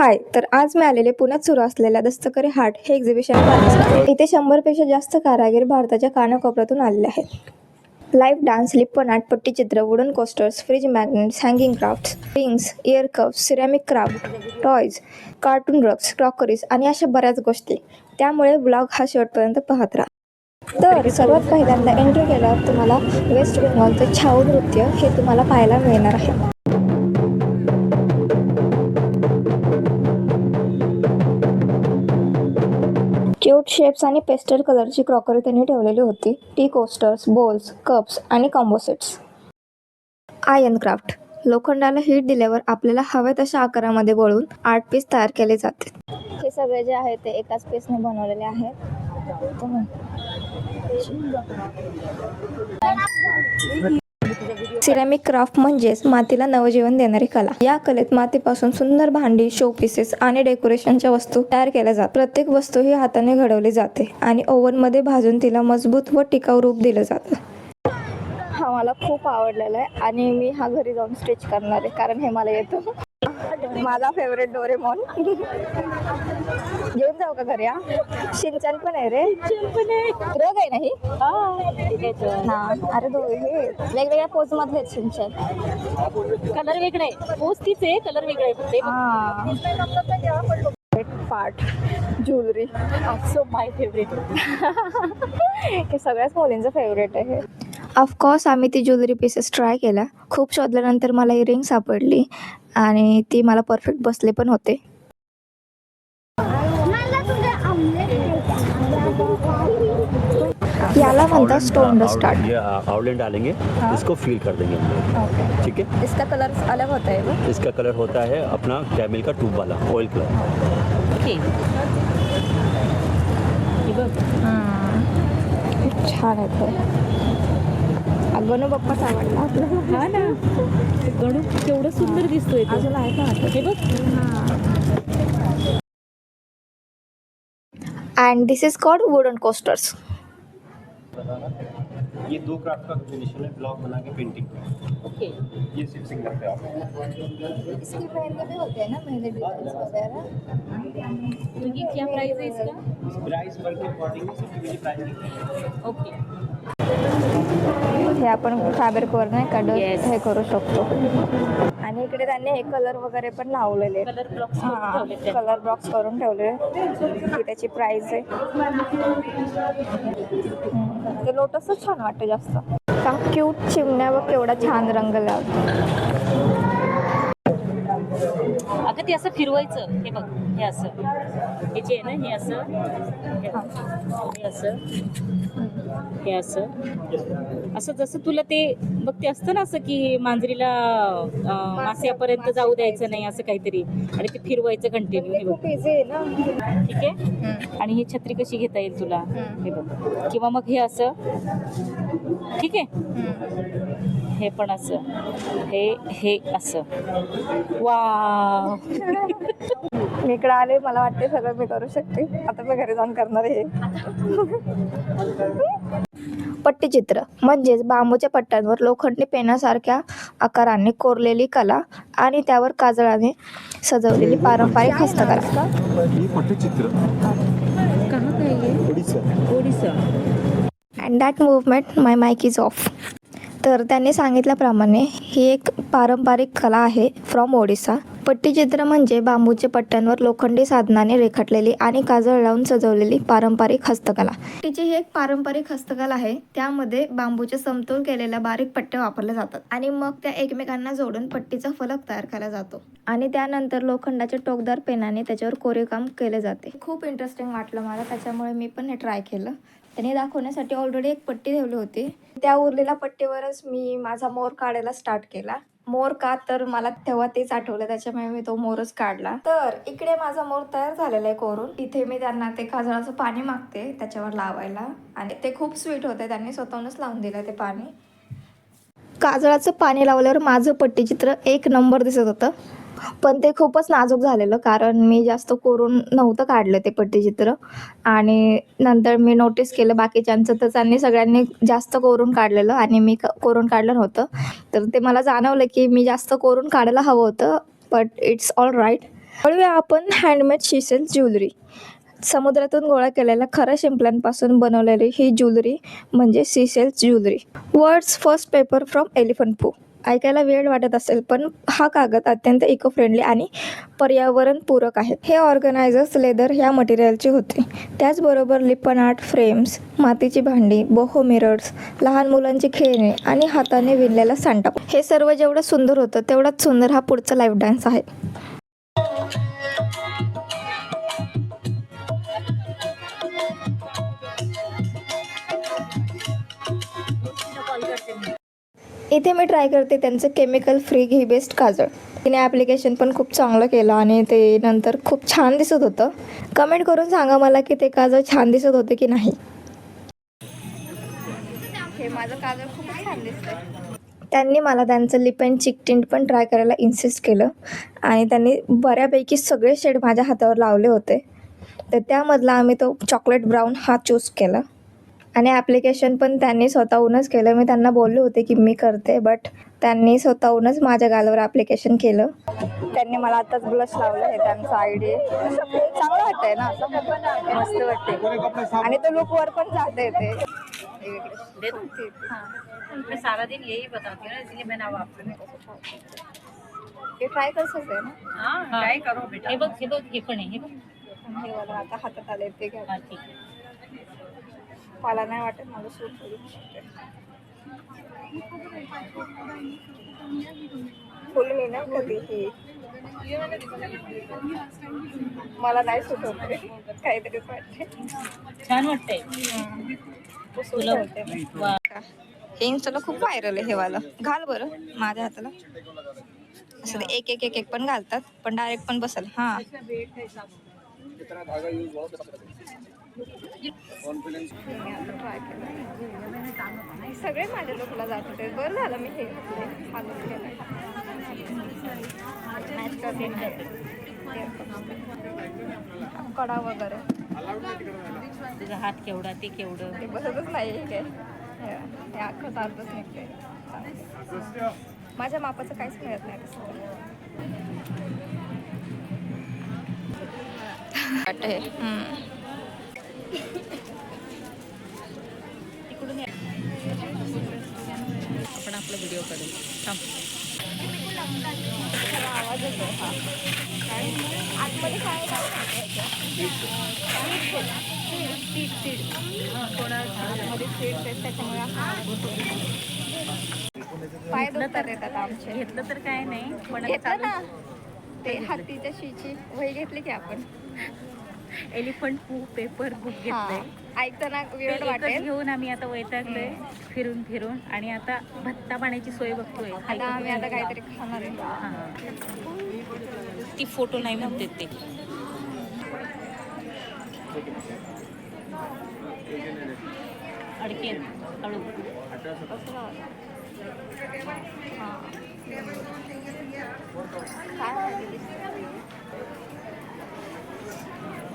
हाय, तर आज मी आलेले पुण्यात सुरू असलेल्या दस्तकरी हाट हे एक्झिबिशन पाहण्यासाठी. इथे 100पेक्षा जास्त कारागीर भारताच्या कानाकोपऱ्यातून आलेले आहेत. Live dance, Lippan art, Pattachitra, wooden coasters, fridge magnets, hanging crafts, rings, ear cuffs, ceramic craft, toys, cartoon rugs, crockeries आणि अशा बऱ्याच गोष्टी. त्यामुळे ब्लॉग हा शेवटपर्यंत पाहत राहा. तर सर्वात पहिल्यांदा एंट्री केल्यावर तुम्हाला वेस्ट बेंगॉलचं छाऊ नृत्य हे तुम्हाला पाहायला मिळणार आहे. क्यूट शेप्स आणि पेस्टल कलरची क्रॉकरी त्यांनी ठेवलेली होती. टी कोस्टर्स, बोल्स, कप्स आणि कॉम्बो सेट्स. आयर्न क्राफ्ट, लोखंडाला हीट दिल्यावर आपल्याला हव्या तशा आकारामध्ये वळून आर्ट पीस तयार केले जाते. हे सगळे जे आहे ते एकाच पीसने बनवलेले आहेत. सिरॅमिक क्राफ्ट म्हणजेच मातीला नवजीवन देणारी कला. या कलेत मातीपासून सुंदर भांडी, शो पीसेस आणि डेकोरेशनच्या वस्तू तयार केल्या जातात. प्रत्येक वस्तू ही हाताने घडवली जाते आणि ओव्हनमध्ये भाजून तिला मजबूत व टिकाऊ रूप दिलं जातं. हा मला खूप आवडलेला आहे आणि मी हा घरी जाऊन स्टिच करणार आहे, कारण हे मला येतं. माझा फेवरेट डोरेमॉन. घेऊन जाऊ का घरी? शिनचॅन पण आहे रे. रोग आहे नाही. हा अरे हे वेगवेगळ्या पोज मधले आहेत शिनचॅन. कलर वेगळे, पोज तीच आहे, कलर वेगळे. Part jewellery, so my favourite. हे सगळ्याच मुलींचं फेवरेट आहे. ऑफकोर्स आम्ही ती ज्वेलरी पीसेस ट्राय केल्या. खूप शोधल्यानंतर मला ही रिंग सापडली आणि ती मला परफेक्ट बसले पण होते. याला म्हणतात स्टोन डस्ट आर्ट. ये आउटलाइन डालेंगे, इसको फील कर देंगे हम लोग. ठीक है. इसका कलर अलग होता है. इसका कलर होता है अपना कैमल का ट्यूब वाला ऑयल कलर. ओके. छान आहे. गणू बाप्पाच आवडला आपल्याला. हा ना, गणू केवढं सुंदर दिसतोय. अजून आहे का? हे बघ. And this is called wooden coasters. ये 2 क्राफ्ट का कॉम्बिनेशन है, ब्लॉक बना के पेंटिंग. ओके. ये सिर्फ सिंगल पे आप. इसकी मेहंदी भी होते हैं ना, मेहंदी डिजाइन वगैरह. तो ये क्या प्राइस है इसका? प्राइस पर के अकॉर्डिंग सबकी प्राइस है. ओके. हे आपण फॅब्रिकवर नाही का Yes. हे करू शकतो. आणि इकडे त्यांनी हे कलर वगैरे पण लावलेले. कलर ब्लॉक्स हां, कलर बॉक्स करून ठेवले की त्याची प्राइस आहे. ते लोटसच छान वाटते जास्त. का क्यूट चिमण्या व केवढा छान रंग लावतो. अगं ते असं फिरवायचं. हे बघ, हे असं, हे जे आहे ना, हे असं, हे असं, हे असं, असं जसं तुला ते बघ, ते असतं ना असं की मांजरीला मास्यापर्यंत जाऊ द्यायचं नाही, असं काहीतरी, आणि ते फिरवायचं कंटिन्यू. हे बघ, इझी आहे ना. ठीक आहे. आणि ही छत्री कशी घेता येईल तुला, हे बघ. किंवा मग हे असं, ठीक आहे, हे पण असं, हे असं. वाव. मी इकडे आले, मला वाटते सगळं मी करू शकते. आता मी घरी जाऊन करणार आहे. पट्टीचित्र म्हणजेच बांबूच्या पट्ट्यांवर लोखंडी पेनासारख्या आकाराने कोरलेली कला आणि त्यावर काजळाने सजवलेली पारंपरिक हस्तकला. पट्टीचित्र कहाँ का है ये? Odisha. And that moment my mic is off. तर त्यांनी सांगितल्याप्रमाणे ही एक पारंपरिक कला आहे फ्रॉम ओडिसा. पट्टीचित्र म्हणजे बांबूच्या पट्ट्यांवर लोखंडी साधनाने रेखाटलेली आणि काजळ लावून सजवलेली पारंपरिक हस्तकला. पट्टीची ही एक पारंपरिक हस्तकला आहे. त्यामध्ये बांबूचे समतोल केलेल्या बारीक पट्ट्या वापरल्या जातात आणि मग त्या एकमेकांना जोडून पट्टीचा फलक तयार केला जातो आणि त्यानंतर लोखंडाच्या टोकदार पेनाने त्याच्यावर कोरीवकाम केले जाते. खूप इंटरेस्टिंग वाटलं मला, त्याच्यामुळे मी पण हे ट्राय केलं. त्यांनी दाखवण्यासाठी ऑलरेडी एक पट्टी ठेवली होती. त्या उरलेल्या पट्टीवरच मी माझा मोर काढायला स्टार्ट केला. मोर का तर मला तेव्हा तेच आठवलं, त्याच्यामुळे मी तो मोरच काढला. तर इकडे माझा मोर तयार झालेला आहे कोरून. तिथे मी त्यांना ते काजळाचं पाणी मागते त्याच्यावर लावायला आणि ते खूप स्वीट होते. त्यांनी स्वतःहूनच लावून दिलं ते पाणी. काजळाचं पाणी लावल्यावर माझं पट्टीचित्र एक नंबर दिसत होतं. पण ते खूपच नाजूक झालेलं, कारण मी जास्त कोरून नव्हतं काढलं ते पट्टीचित्र. आणि नंतर मी नोटीस केलं बाकीच्यांचं, तर त्यांनी सगळ्यांनी जास्त कोरून काढलेलं आणि मी कोरून काढलं नव्हतं. तर ते मला जाणवलं की मी जास्त कोरून काढायला हवं होतं, बट इट्स ऑल राईट. वळूया आपण हँडमेड शिसेल ज्वेलरी. समुद्रातून गोळा केलेल्या खऱ्या शिंपल्यांपासून बनवलेली ही ज्वेलरी म्हणजे seashell jewellery. World's first paper from elephant poo. ऐकायला वेळ वाटत असेल, पण हा कागद अत्यंत इको फ्रेंडली आणि पर्यावरणपूरक आहे. हे ऑर्गनायझर्स लेदर ह्या मटेरियलचे होते. त्याचबरोबर लिपन आर्ट फ्रेम्स, मातीची भांडी, बोहो मिरर्स, लहान मुलांची खेळणी आणि हाताने विणलेला सांटा. हे सर्व जेवढं सुंदर होतं तेवढाच सुंदर हा पुढचा लाईव्ह डान्स आहे. इथे मी ट्राय करते त्यांचं केमिकल फ्री घी बेस्ड काजळ. तिने ॲप्लिकेशन पण खूप चांगलं केलं आणि ते नंतर खूप छान दिसत होतं. कमेंट करून सांगा मला की ते काजळ छान दिसत होते की नाही. हे माझं काजळ खूप छान दिसतंय. त्यांनी मला त्यांचं लिप अँड चिक टिंट पण ट्राय करायला इन्सिस्ट केलं आणि त्यांनी बऱ्यापैकी सगळे शेड माझ्या हातावर लावले होते. तर त्यामधला आम्ही तो चॉकलेट ब्राऊन हा चूज केला आणि ॲप्लिकेशन पण त्यांनी स्वतःहूनच केलं. मी त्यांना बोलले होते की मी करते, बट त्यांनी स्वतःहूनच माझ्या गालावर ॲप्लिकेशन केलं. त्यांनी मला आताच ब्लश लावलं. हे त्यांचं आयडी चांगलं वाटतंय ना, असं मस्त वाटते आणि तो लुकवर पण जाते ते. मैं सारा दिन यही बताती हूँ ना, इसलिए मैंने अब आपसे हे ट्राय कर सकते ना. हाँ ट्राय करो बेटा. हे बघ हे पण आहे. हे बघ हे मला आता हातात आले ते घ्या. हा, ठीक आहे. मला नाही वाटत मला सूट करू शकते. फुल मी ना कधीही मला नाही सूट होते, काहीतरीच वाटते. छान वाटतंय. तुला वा. हे इंस्टाला खूप व्हायरल आहे. हे वाला घाल बरं माझ्या हाताला. असं ते एक एक एक एक पण घालतात, पण डायरेक्ट पण बसल. हां सगळे माझ्या लोकला जात होते. बरं झालं मी हे चालू केलं. कडा वगैरे तुझा हात केवढा ते केवढं. ते बसतच नाही. काय हे अख्खं चालतच निघते. माझ्या मापाचं काहीच मिळत नाही तसं. आपण आपला व्हिडिओ काढू. आवाज येतो हा. आतमध्ये काय आतमध्ये सीट्स आहेत त्याच्यामुळे पाय दुखतात येतात आमचे. घेतलं तर काय नाही, पण घेतलं ना ते हातीच्या शीची वही घेतली की आपण. एलिफंट पू पेपर बुक घेतलंय. ऐकताना वेळ एकच वाटेल. घेऊन आम्ही आता वैतागलोय फिरून फिरून आणि आता भत्ता पाण्याची सोय बघतोय. आता आम्ही आता काहीतरी खाणार आहे. हां. ती फोटो नाही म्हणते ते. अडकेल हळू.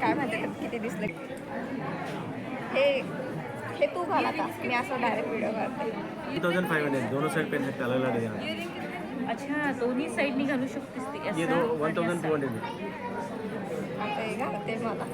काय माहिती किती दिसलं. हे तू घाल आता. मी असं डायरेक्ट व्हिडिओ काढते. 2500 दोनों साइड पेन है अलग अलग है. अच्छा दोन्ही साईडनी घालू शकतेस ते ये दो 1200 आता हे घालते मला.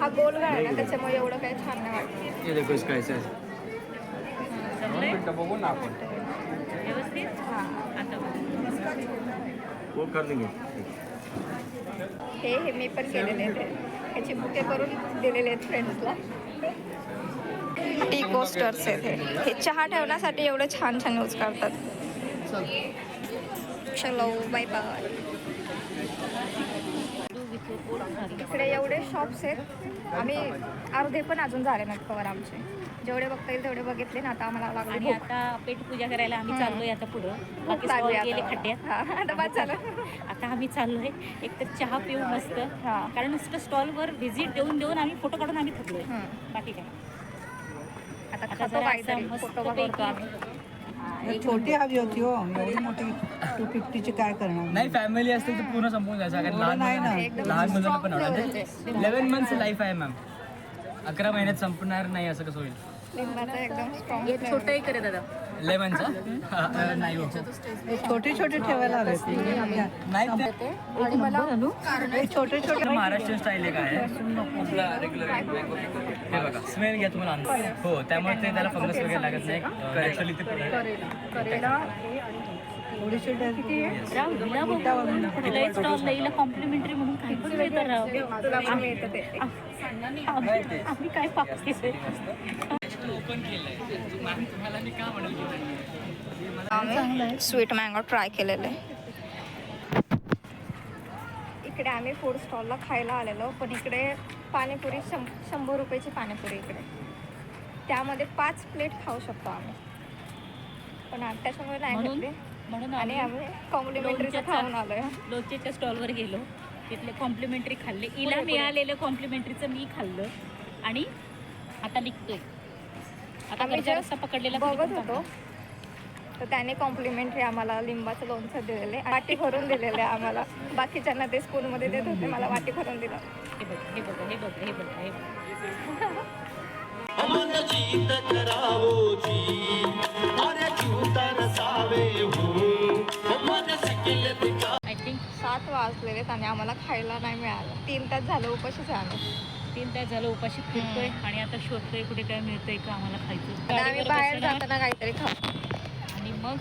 हा गोल गाळा ना त्याच्यामुळे एवढं काही छान नाही वाटत. ये देखो इसका ऐसा है. व्यवस्थित. हां आता वो कर देंगे. हे मी पण केलेले आहेत. ह्याचे बुके करून दिलेले आहेत फ्रेंड्सला. टी कोस्टर्स आहेत हे चहा ठेवण्यासाठी एवढे छान छान यूज करतात. चलो बाय बाय. इकडे एवढे शॉप्स आहेत. आम्ही अर्धे पण अजून झाले नाहीत कवर आमचे. जेवढे बघता येईल तेवढे बघितले ना. आता आम्हाला लागली आणि भूक. आता पेट पूजा करायला आम्ही चाललोय आता पुढं. बाकी लागली stall गेले आता. खड्ड्यात. हां, आता बाद झालं. आता आम्ही चाललोय एक तर चहा पिऊ मस्त. हां. कारण नुसतं स्टॉलवर व्हिजिट देऊन देऊन आम्ही फोटो काढून आम्ही थकलोय. बाकी काय आता आता खातो जरा काहीतरी. असं फोटो मस्तपैकी बघतो आम्ही. छोटी हवी होती हो. एवढी मोठी 250ची काय करणार. नाही फॅमिली असतील तर पूर्ण संपून जायचं. कारण लहान नाही ना. एकदम लहान मुलांना पण strong आवडेल. flavor आहे. 11 मंथ्स लाईफ आहे मॅम. 11 महिन्यात संपणार नाही असं कसं होईल. लिंबाचं एकदम स्ट्रॉंग एक छोटंही करे दादा. लेमनचा नाही हो. छोटे छोटे ठेवायला हवे नाही ते आणि मला छोटे छोटे महाराष्ट्रीयन स्टाईल एक आहे आपला रेग्युलर हे बघा स्मेल घ्या तुम्हाला हो त्यामुळे ते त्याला फंगस वगैरे लागत नाही ॲक्च्युअली ते थोडीशी स्टॉल कॉम्प्लिमेंटरी म्हणून काय पण देतात राव. आम्ही काय पाहते ओपन केलंय तुम्हाला मी का म्हणेल आम्ही स्वीट मँगो ट्राय केलेले. इकडे आम्ही फूड स्टॉलला खायला आलेलो, पण इकडे पाणीपुरी 100 रुपयाची पाणीपुरी इकडे. त्यामध्ये 5 प्लेट खाऊ शकतो आम्ही, पण त्याच्यामुळे नाही घेतली म्हणून आणि आम्ही कॉम्प्लिमेंटरीचं खाऊन आलोय. लोणच्याच्या स्टॉलवर गेलो, तिथले कॉम्प्लिमेंटरी खाल्ले. इला मिळालेलं कॉम्प्लिमेंटरीचं मी खाल्लं आणि आता निघतोय. आता आम्ही घरचा जे रस्ता पकडलेला बघत होतो तर त्याने कॉम्प्लिमेंटरी आम्हाला लिंबाचं लोणचं दिलेले, वाटी भरून दिलेले आम्हाला. बाकीच्यांना ते स्कूलमध्ये देत होते, मला वाटी भरून दिलं. हे बघ हे बघ हे बघ हे बघ हे बघ. मन जीत करावोची अरे जीवता रसावे हो मन सिकेल तिका आय थिंक 7 वाजलेलेत आणि आम्हाला खायला नाही मिळालं. 3 तास झालं उपाशीच आहे आम्ही. 3 तास झालं उपाशी फिरतोय आणि आता शोधतोय कुठे काय मिळतंय का आम्हाला खायचं. आता आम्ही गाडीवर बाहेर बसणार जाताना काहीतरी खाऊ. आणि मग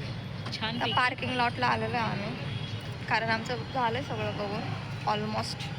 छान पार्किंग लॉटला आलेलो आहे आम्ही, कारण आमचं झालं सगळं बघून ऑलमोस्ट.